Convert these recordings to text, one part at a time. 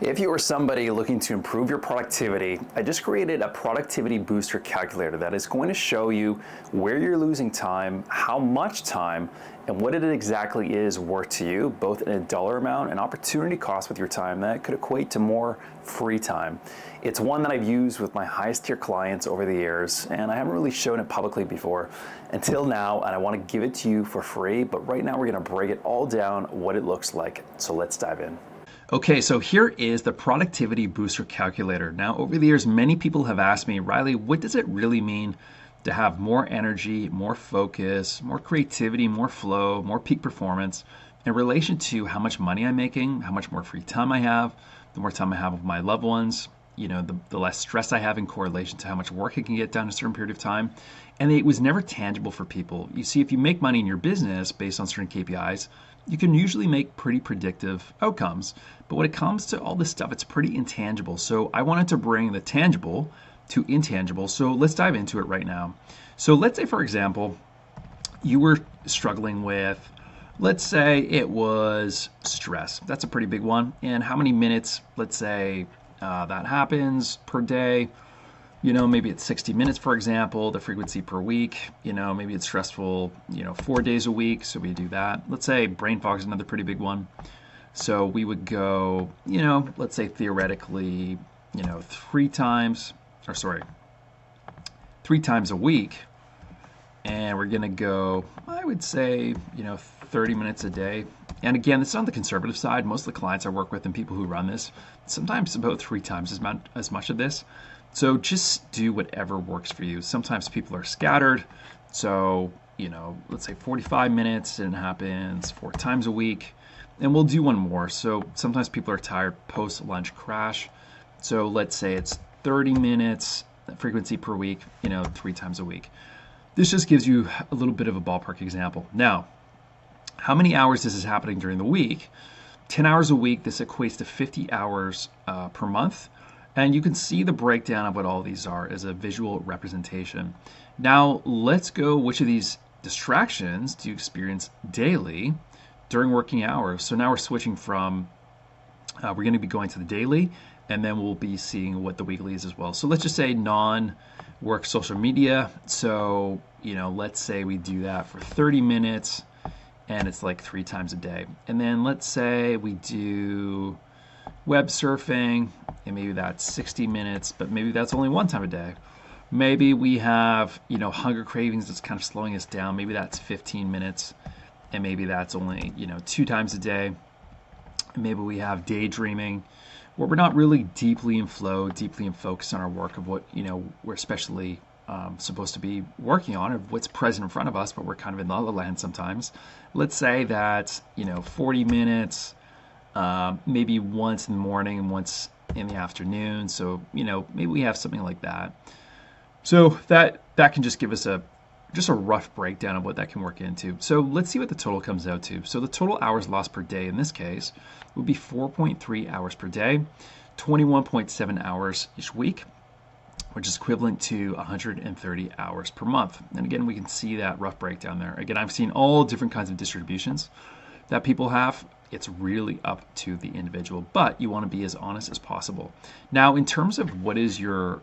If you are somebody looking to improve your productivity, I just created a productivity booster calculator that is going to show you where you're losing time, how much time, and what it exactly is worth to you, both in a dollar amount and opportunity cost with your time that could equate to more free time. It's one that I've used with my highest tier clients over the years, and I haven't really shown it publicly before until now, and I want to give it to you for free, but right now we're going to break it all down, what it looks like. So let's dive in. Okay, so here is the Productivity Booster Calculator. Now, over the years, many people have asked me, Riley, what does it really mean to have more energy, more focus, more creativity, more flow, more peak performance in relation to how much money I'm making, how much more free time I have, the more time I have with my loved ones, the less stress I have in correlation to how much work I can get done in a certain period of time. And it was never tangible for people. You see, if you make money in your business based on certain KPIs, you can usually make pretty predictive outcomes. But when it comes to all this stuff, it's pretty intangible. So I wanted to bring the tangible to intangible. So let's dive into it right now. So let's say, for example, you were struggling with, let's say it was stress. That's a pretty big one. And how many minutes, let's say, that happens per day? Maybe it's 60 minutes, for example, the frequency per week. Maybe it's stressful, 4 days a week. So we do that. Let's say brain fog is another pretty big one. So we would go, let's say theoretically, 3 times a week. And we're going to go, I would say, 30 minutes a day. And again, this is on the conservative side. Most of the clients I work with and people who run this, sometimes about 3 times as much of this. So just do whatever works for you. Sometimes people are scattered. So, let's say 45 minutes and it happens 4 times a week. And we'll do one more. So sometimes people are tired post-lunch crash. So let's say it's 30 minutes frequency per week, 3 times a week. This just gives you a little bit of a ballpark example. Now, how many hours this is happening during the week? 10 hours a week, this equates to 50 hours per month. And you can see the breakdown of what all these are as a visual representation. Now, let's go, which of these distractions do you experience daily during working hours? So now we're switching from, we're going to be going to the daily, and then we'll be seeing what the weekly is as well. So let's just say non-work social media. So, let's say we do that for 30 minutes, and it's like 3 times a day. And then let's say we do web surfing, and maybe that's 60 minutes, but maybe that's only 1 time a day. Maybe we have, hunger cravings that's kind of slowing us down. Maybe that's 15 minutes, and maybe that's only, 2 times a day. And maybe we have daydreaming, where we're not really deeply in flow, deeply in focus on our work of what, we're especially supposed to be working on, of what's present in front of us, but we're kind of in la la land sometimes. Let's say that, 40 minutes, maybe once in the morning and once in the afternoon. So, maybe we have something like that. So that can just give us just a rough breakdown of what that can work into. So let's see what the total comes out to. So the total hours lost per day in this case would be 4.3 hours per day, 21.7 hours each week, which is equivalent to 130 hours per month. And again, we can see that rough breakdown there. Again, I've seen all different kinds of distributions that people have. It's really up to the individual, but you want to be as honest as possible. Now, in terms of what is your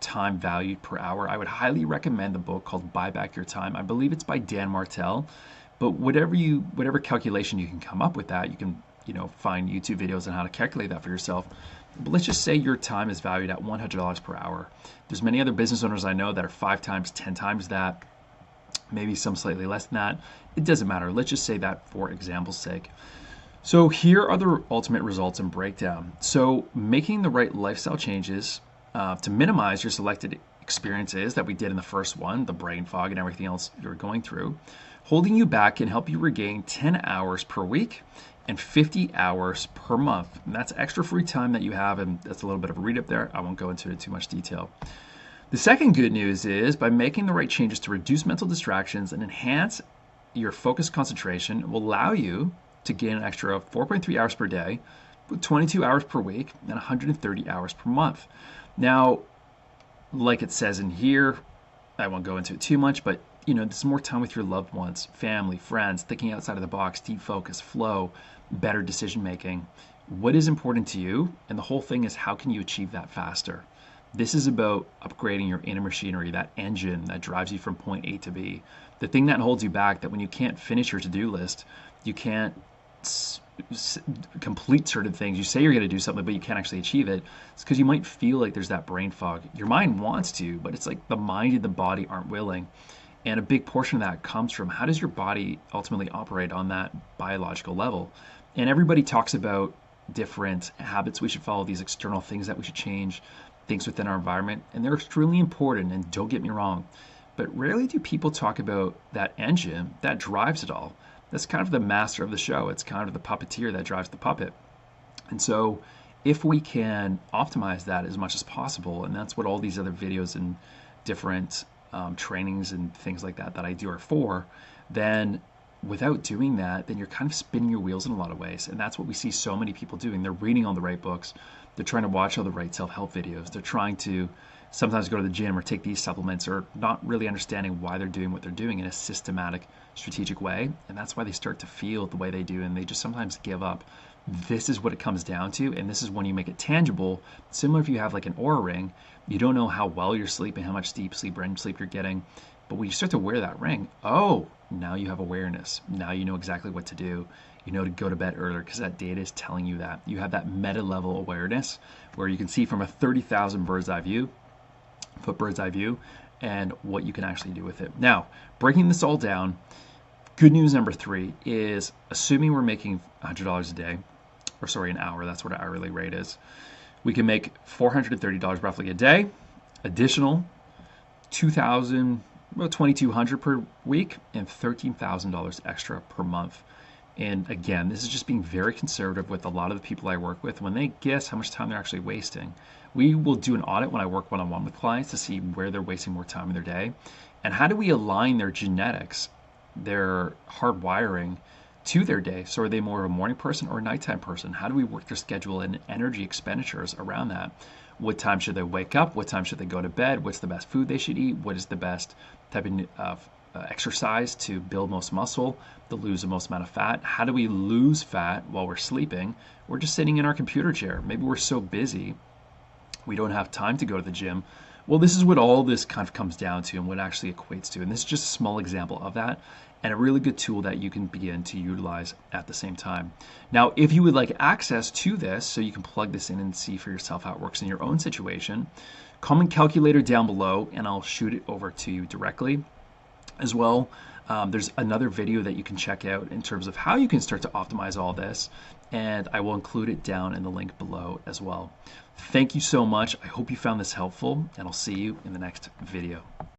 time valued per hour, I would highly recommend the book called Buy Back Your Time. I believe it's by Dan Martell, but whatever calculation you can come up with that, you can find YouTube videos on how to calculate that for yourself. But let's just say your time is valued at $100 per hour. There's many other business owners I know that are 5 times, 10 times that, maybe some slightly less than that. It doesn't matter. Let's just say that for example's sake. So here are the ultimate results and breakdown. So making the right lifestyle changes to minimize your selected experiences that we did in the first one, the brain fog and everything else you're going through, holding you back can help you regain 10 hours per week and 50 hours per month. And that's extra free time that you have, and that's a little bit of a read up there. I won't go into too much detail. The second good news is by making the right changes to reduce mental distractions and enhance your focus concentration, it will allow you to gain an extra 4.3 hours per day with 22 hours per week and 130 hours per month. Now, like it says in here, I won't go into it too much, but this is more time with your loved ones, family, friends, thinking outside of the box, deep focus, flow, better decision making, what is important to you, and the whole thing is how can you achieve that faster. This is about upgrading your inner machinery, that engine that drives you from point A to B. The thing that holds you back, that when you can't finish your to-do list, you can't complete certain things. You say you're going to do something, but you can't actually achieve it. It's because you might feel like there's that brain fog. Your mind wants to, but it's like the mind and the body aren't willing. And a big portion of that comes from how does your body ultimately operate on that biological level. And everybody talks about different habits we should follow, these external things that we should change, things within our environment, and they're extremely important, and don't get me wrong. But rarely do people talk about that engine that drives it all. That's kind of the master of the show. It's kind of the puppeteer that drives the puppet. And so if we can optimize that as much as possible, and that's what all these other videos and different trainings and things like that I do are for, then without doing that, then you're kind of spinning your wheels in a lot of ways. And that's what we see so many people doing. They're reading all the right books. They're trying to watch all the right self-help videos. They're trying to sometimes go to the gym or take these supplements, or not really understanding why they're doing what they're doing in a systematic, strategic way. And that's why they start to feel the way they do, and they just sometimes give up. This is what it comes down to, and this is when you make it tangible. Similar if you have like an Oura ring, you don't know how well you're sleeping, how much deep sleep, REM sleep you're getting, but when you start to wear that ring, oh, now you have awareness. Now you know exactly what to do. You know to go to bed earlier because that data is telling you that. You have that meta level awareness where you can see from a 30,000 bird's eye view, and what you can actually do with it. Now, breaking this all down, good news number 3 is assuming we're making $100 a day, or sorry, an hour, that's what our hourly rate is. We can make $430 roughly a day, additional $2,200 per week, and $13,000 extra per month. And again, this is just being very conservative with a lot of the people I work with. When they guess how much time they're actually wasting, we will do an audit when I work one-on-one with clients to see where they're wasting more time in their day, and how do we align their genetics, their hardwiring to their day. So are they more of a morning person or a nighttime person? How do we work their schedule and energy expenditures around that? What time should they wake up? What time should they go to bed? What's the best food they should eat? What is the best type of exercise to build most muscle, to lose the most amount of fat? How do we lose fat while we're sleeping? We're just sitting in our computer chair. Maybe we're so busy we don't have time to go to the gym. Well, this is what all this kind of comes down to and what it actually equates to. And this is just a small example of that, and a really good tool that you can begin to utilize at the same time. Now, if you would like access to this so you can plug this in and see for yourself how it works in your own situation, comment calculator down below and I'll shoot it over to you directly. As well, there's another video that you can check out in terms of how you can start to optimize all this, and I will include it down in the link below as well. Thank you so much. I hope you found this helpful, and I'll see you in the next video.